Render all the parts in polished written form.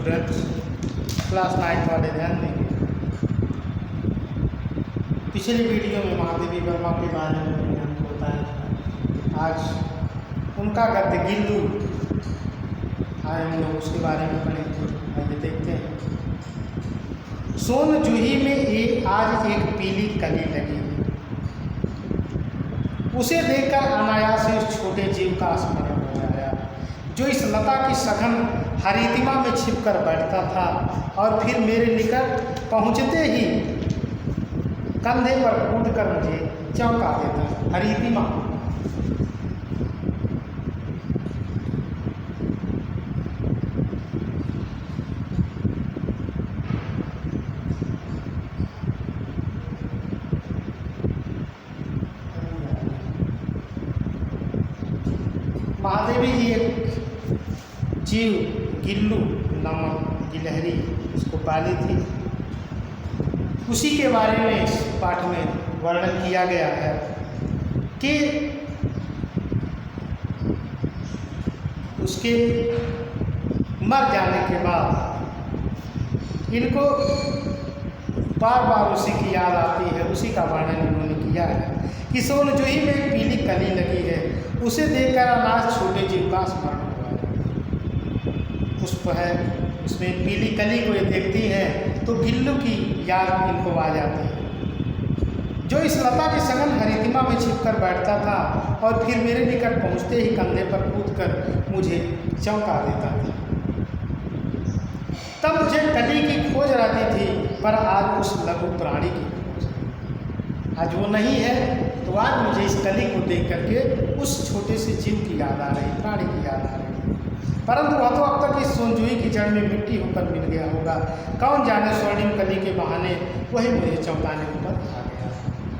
Students, class 9 वाले ध्यान देंगे। पिछली वीडियो में महादेवी वर्मा के बारे में मैंने आपको बताया। आज उनका गद्य गिल्लू आए हम लोग उसके बारे में पढ़ेंगे। आइए देखते हैं। सोन जूही में आज एक पीली कली लगी है, उसे देखकर अनायास ही उस छोटे जीव का स्मरण हो आया जो इस लता की सघन हरितिमा में छिपकर बैठता था और फिर मेरे निकट पहुंचते ही कंधे पर कूदकर मुझे चौंका देता। हरितिमा महादेवी जी एक जीव गिल्लू नामक गिलहरी उसको पाली थी। उसी के बारे में इस पाठ में वर्णन किया गया है कि उसके मर जाने के बाद इनको बार बार उसी की याद आती है। उसी का वर्णन उन्होंने किया है कि सोन जूही में एक पीली कली लगी है, उसे देखकर अनाज छोटे जीव का स्मरण हुआ है। पुष्प है, उसमें पीली कली को ये देखती है तो गिल्लू की याद इनको आ जाती है जो इस लता की सघन हरितिमा में छिपकर बैठता था और फिर मेरे निकट पहुंचते ही कंधे पर कूदकर मुझे चौंका देता था। तब मुझे कली की खोज रहती थी, पर आज उस लघु प्राणी की खोज आज वो नहीं है, तो आज मुझे इस कली को देख करके उस छोटे से जीव की याद आ रही, प्राणी की याद आ रही। परंतु वह तो अब तक इस सोनजूही की जड़ में मिट्टी होकर मिल गया होगा। कौन जाने स्वर्णिम कली के बहाने वही मुझे चौंकाने ऊपर आ गया।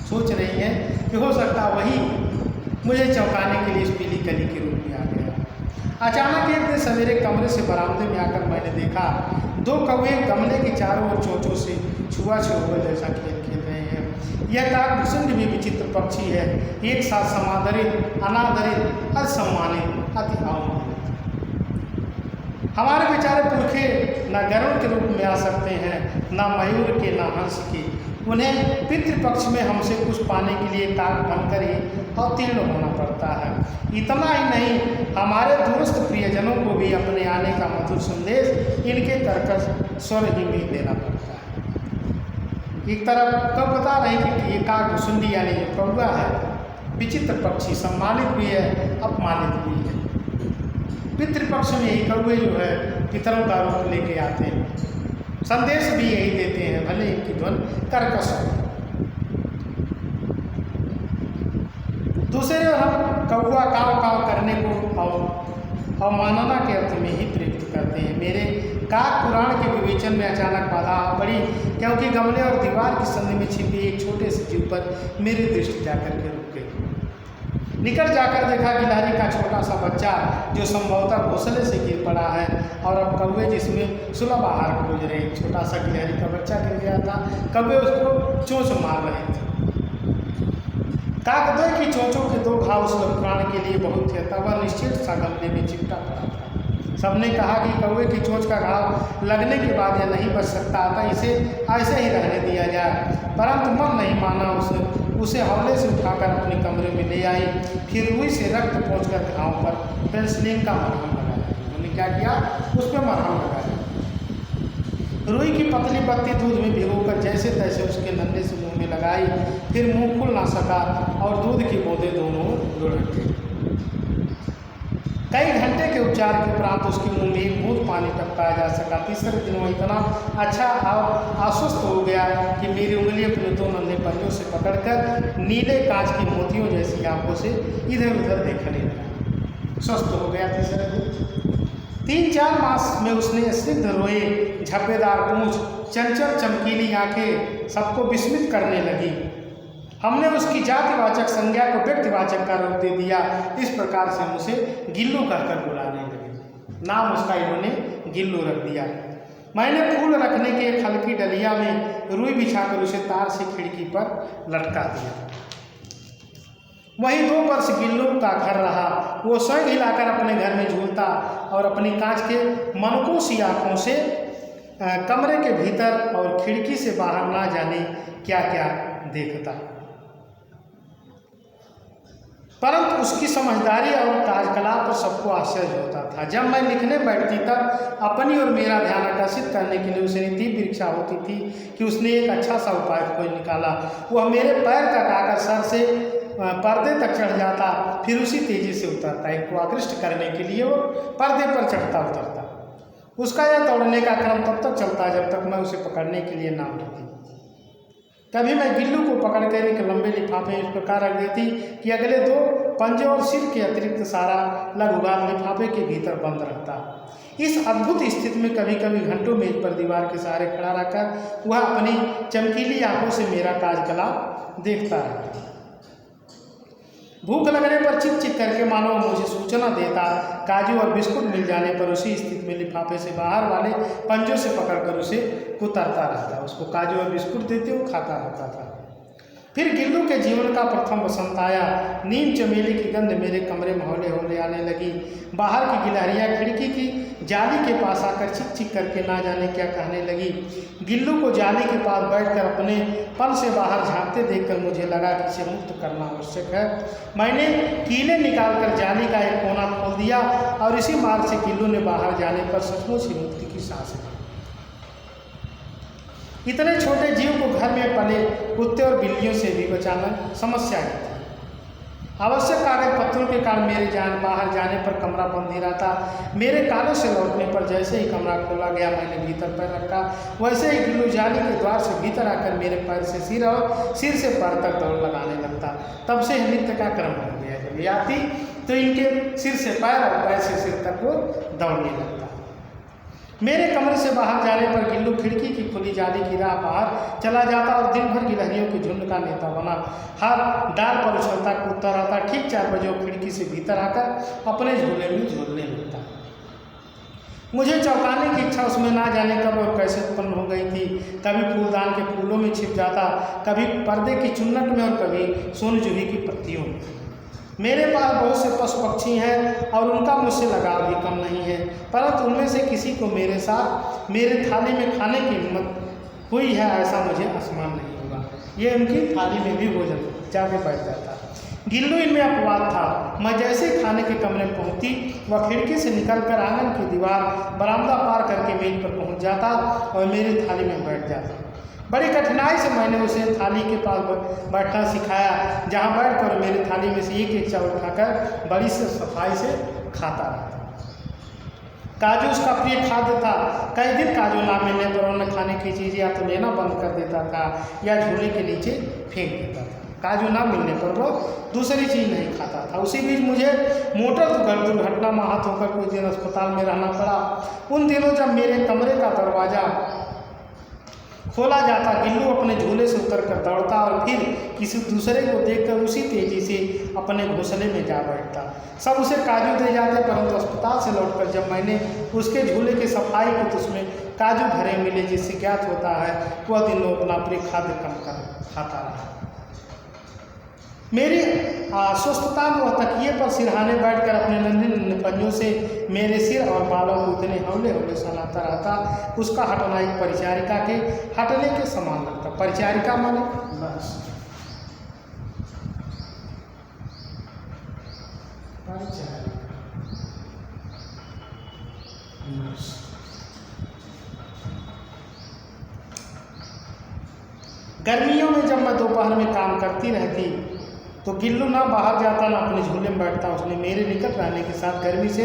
सोच रही है कि हो सकता वही मुझे चौंकाने के लिए इस पीली कली के रूप में आ गया। अचानक एक दिन सवेरे कमरे से बरामदे में आकर मैंने देखा दो कौवे गमले के चारों ओर चोंचों से छुआ छुआ जैसा खेल खेल रहे हैं। यह काकभूषण भी विचित्र पक्षी है, एक साथ समादरित, अनादरित, असम्मानित, अति अवमानित। हमारे बेचारे पुरखे न गरुड़ के रूप में आ सकते हैं, न मयूर के, न हंस के। उन्हें पितृपक्ष में हमसे कुछ पाने के लिए काक बनकर ही अवतीर्ण होना पड़ता है। इतना ही नहीं, हमारे दूरस्थ प्रियजनों को भी अपने आने का मधुर संदेश इनके कर्कश स्वर ही में देना पड़ता है। एक तरफ कब बता रहे कि ये काकभूषुंडी यानी जो कौवा है विचित्र पक्षी, सम्मानित भी है, अपमानित भी है। पितृपक्ष में यही कौवे जो है पितरों का रूप लेके आते हैं, संदेश भी यही देते हैं, भले इनकी ध्वनि कर्कश हो। दूसरे ओर हम कौवा काव काव करने को अवमानना के अर्थ में ही प्रयुक्त करते हैं। मेरे काक पुराण के विवेचन में अचानक बाधा पड़ी, क्योंकि गमले और दीवार की संधि में छिपी एक छोटे से जीव पर मेरी दृष्टि जाकर के रुक गई। निकट जाकर देखा गिलहरी का छोटा सा बच्चा जो संभवतः घोंसले से गिर पड़ा है और अब कौवे जिसमें सुलभ आहार खोज रहे। छोटा सा गिलहरी का बच्चा गिर गया था, कौवे उसको चोंच मार रहे थे। काकद्वय की चोंचों के दो घाव उस प्राणी के लिए बहुत थे, तब वह निश्चित सा गमले में चिपटा पड़ा था। सबने कहा कि कौवे की चोंच का घाव लगने के बाद यह नहीं बच सकता था, इसे ऐसे ही रहने दिया जाए। परंतु मन नहीं माना, उसे हौले से उठाकर अपने कमरे में ले आई। फिर रुई से रक्त पोंछकर घाव पर पेंसिलिन का मरहम लगाया। उन्होंने क्या किया, उस पर मरहम लगाया। रुई की पतली पत्ती दूध में भिगोकर जैसे तैसे उसके नन्हे से मुंह में लगाई। फिर मुंह खुल ना सका और दूध की बूंदें दोनों लुढ़क गई। कई घंटे के उपचार के उपरांत उसके मुंह में एक बूंद पानी टपकाया जा सका। तीसरे दिन वो इतना अच्छा और आश्वस्त हो गया कि मेरी उंगली अपने दो नन्हे पंजों से पकड़कर नीले कांच की मोतियों जैसी आंखों से इधर उधर देखने लगा। स्वस्थ हो गया तीसरे दिन। 3-4 मास में उसने स्निग्ध रोए, झप्पेदार पूंछ, चंचल चमकीली आंखें सबको विस्मित करने लगी। हमने उसकी जातिवाचक संज्ञा को व्यक्तिवाचक का रूप दे दिया। इस प्रकार से हम उसे गिल्लू कहकर बुलाने लगे। नाम उसका इन्होंने गिल्लू रख दिया। मैंने फूल रखने के एक हल्की डलिया में रुई बिछाकर उसे तार से खिड़की पर लटका दिया। वहीं 2 वर्ष गिल्लू का घर रहा। वो स्वयं हिलाकर अपने घर में झूलता और अपनी कांच के मनकों सी आँखों से कमरे के भीतर और खिड़की से बाहर ना जाने क्या क्या देखता, परंतु उसकी समझदारी और कार्यकलाप पर सबको आश्चर्य होता था। जब मैं लिखने बैठती तब अपनी और मेरा ध्यान आकर्षित करने के लिए उसे तीव्र इच्छा होती थी कि उसने एक अच्छा सा उपाय खोज निकाला। वह मेरे पैर तक आकर सर से पर्दे तक चढ़ जाता, फिर उसी तेजी से उतरता। एक को आकृष्ट करने के लिए वो पर्दे पर चढ़ता उतरता। उसका यह दौड़ने का क्रम तब तक चलता जब तक मैं उसे पकड़ने के लिए ना उठती। कभी मैं गिल्लू को पकड़कर एक लंबे लिफाफे इस प्रकार रख देती कि अगले 2 पंजे और सिर के अतिरिक्त सारा लघुभाग लिफाफे के भीतर बंद रहता। इस अद्भुत स्थिति में कभी कभी घंटों मेज पर दीवार के सहारे खड़ा रहकर वह अपनी चमकीली आंखों से मेरा कार्यकलाप देखता रहता। भूख लगने पर चिक चिक करके मानो मुझे सूचना देता। काजू और बिस्कुट मिल जाने पर उसी स्थिति में लिफाफे से बाहर वाले पंजों से पकड़कर उसे कुतरता रहता। उसको काजू और बिस्कुट देते वो खाता रहता था। फिर गिल्लू के जीवन का प्रथम वसंत आया। नीम चमेली की गंध मेरे कमरे में हौले हौले आने लगी। बाहर की गिलहरियाँ खिड़की की जाली के पास आकर चिक चिक करके ना जाने क्या कहने लगी। गिल्लू को जाली के पास बैठकर अपने पल से बाहर झांकते देखकर मुझे लगा कि इसे मुक्त करना आवश्यक है। मैंने कीले निकालकर जाली का एक कोना खोल दिया और इसी मार्ग से गिल्लू ने बाहर जाने पर सचमुच ही मुक्ति की सांस ली। इतने छोटे जीव को घर में पले कुत्ते और बिल्लियों से भी बचाना समस्या ही थी। आवश्यक कागज पत्रों के कारण मेरे बाहर जाने पर कमरा बंद ही रहता। मेरे कालों से लौटने पर जैसे ही कमरा खोला गया मैंने भीतर पैर रखा, वैसे ही गिल्लू जाली के द्वार से भीतर आकर मेरे पैर से सिर और सिर से पैर तक दौड़ लगाने लगता। तब से नृत्य का क्रम हो गया। जब ये आती तो इनके सिर से पैर और पैर से सिर तक वो दौड़ने लगता। मेरे कमरे से बाहर जाने पर गिल्लू खिड़की की खुली जाली की राह बाहर चला जाता और दिन भर गिलहरियों के झुंड का नेता बना हर डाल पर उछलता कूदता रहता। ठीक 4 बजे वो खिड़की से भीतर आकर अपने झूले में झूलने लगता। मुझे चौंकाने की इच्छा उसमें ना जाने कब और कैसे उत्पन्न हो गई थी। कभी फूलदान के फूलों में छिप जाता, कभी पर्दे की चुन्नट में और कभी सोनजूही की पत्तियों में। मेरे पास बहुत से पशु पक्षी हैं और उनका मुझसे लगाव भी कम नहीं है, परंतु उनमें से किसी को मेरे साथ मेरे थाली में खाने की हिम्मत हुई है ऐसा मुझे आसमान नहीं होगा। ये उनकी थाली में भी भोजन जाके बैठ जाता। गिल्लू इनमें अपवाद था। मैं जैसे खाने के कमरे में पहुंचती वह खिड़की से निकलकर आंगन की दीवार बरामदा पार करके मेज पर पहुंच जाता और मेरी थाली में बैठ जाता। बड़ी कठिनाई से मैंने उसे थाली के पास बैठना सिखाया, जहाँ बैठकर मेरी थाली में से एक चावल उठाकर बड़ी से सफाई से खाता रहता। काजू उसका प्रिय खाद्य था। कई दिन काजू ना मिलने पर उन्हें खाने की चीज़ या तो लेना बंद कर देता था या झूले के नीचे फेंक देता था। काजू ना मिलने पर वो दूसरी चीज़ नहीं खाता था। उसी बीच मुझे मोटर दुर्घटना में आहत होकर कुछ दिन अस्पताल में रहना पड़ा। उन दिनों जब मेरे कमरे का दरवाज़ा खोला जाता, गिल्लू अपने झूले से उतरकर दौड़ता और फिर किसी दूसरे को देखकर उसी तेजी से अपने घोंसले में जा बैठता। सब उसे काजू दे जाते, परंतु अस्पताल से लौटकर जब मैंने उसके झूले की सफाई की तो उसमें काजू भरे मिले, जिससे ज्ञात होता है वह दिन वो अपना प्रिय खाद्य कम कर खाता रहा। मेरी अस्वस्थता में वह तकिए पर सिरहाने बैठकर अपने नन्हे नन्हे पंजों से मेरे सिर और बालों को इतने हौले हौले सहलाता रहता। उसका हटना एक परिचारिका के हटने के समान लगता। परिचारिका माने बस गर्मियों में जब मैं दोपहर में काम करती रहती तो गिल्लू ना बाहर जाता ना अपने झूले में बैठता। उसने मेरे निकट रहने के साथ गर्मी से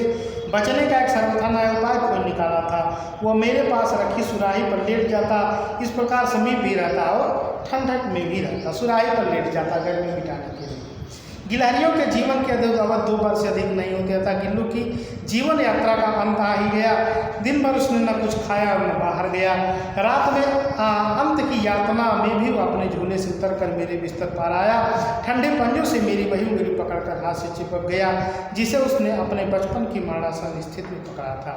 बचने का एक सर्वथा नया उपाय खोज निकाला था। वह मेरे पास रखी सुराही पर लेट जाता, इस प्रकार समीप भी रहता और ठंडक में भी रहता। सुराही पर लेट जाता गर्मी मिटाने के लिए। गिलहरियों के जीवन के अवधि 2 वर्ष से अधिक नहीं हो गया था। गिल्लू की जीवन यात्रा का अंत आ ही गया। दिन भर उसने न कुछ खाया और न बाहर गया। रात में अंत की यातना में भी वो अपने झूले से उतरकर मेरे बिस्तर पर आया। ठंडे पंजों से मेरी वही उंगली पकड़कर हाथ से चिपक गया जिसे उसने अपने बचपन की मरणासन स्थिति में पकड़ा था।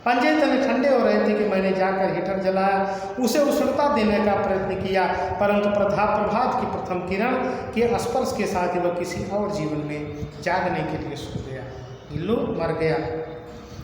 पंजे इतने ठंडे हो रहे थे कि मैंने जाकर हीटर जलाया, उसे उष्णता देने का प्रयत्न किया, परंतु प्रभात की प्रथम किरण के स्पर्श के साथ ही वह किसी और जीवन में जागने के लिए सो गया। गिल्लू मर गया।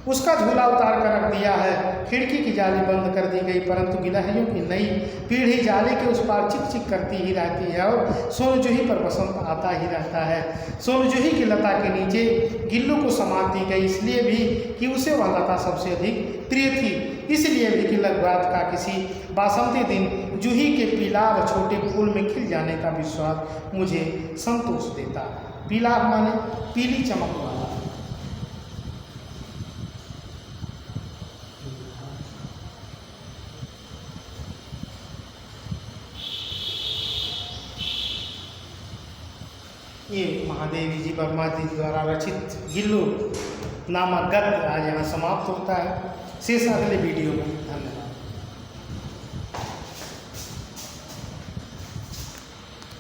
उसका झूला उतार कर रख दिया है, खिड़की की जाली बंद कर दी गई, परंतु गिलहरियों की नई पीढ़ी जाली के उस पार चिक चिक करती ही रहती है और सोनजूही पर बसंत आता ही रहता है। सोनजूही की लता के नीचे गिल्लू को समात दी गई, इसलिए भी कि उसे वह लता सबसे अधिक प्रिय थी, इसलिए भी कि लगभग का किसी बासंती दिन जूही के पीला व छोटे फूल में खिल जाने का विश्वास मुझे संतोष देता। पीला माने पीली चमक वाला। ये महादेवी जी वर्मा जी द्वारा रचित गिल्लू नामक गद्य आज यहाँ समाप्त होता है। शेष अगले वीडियो में।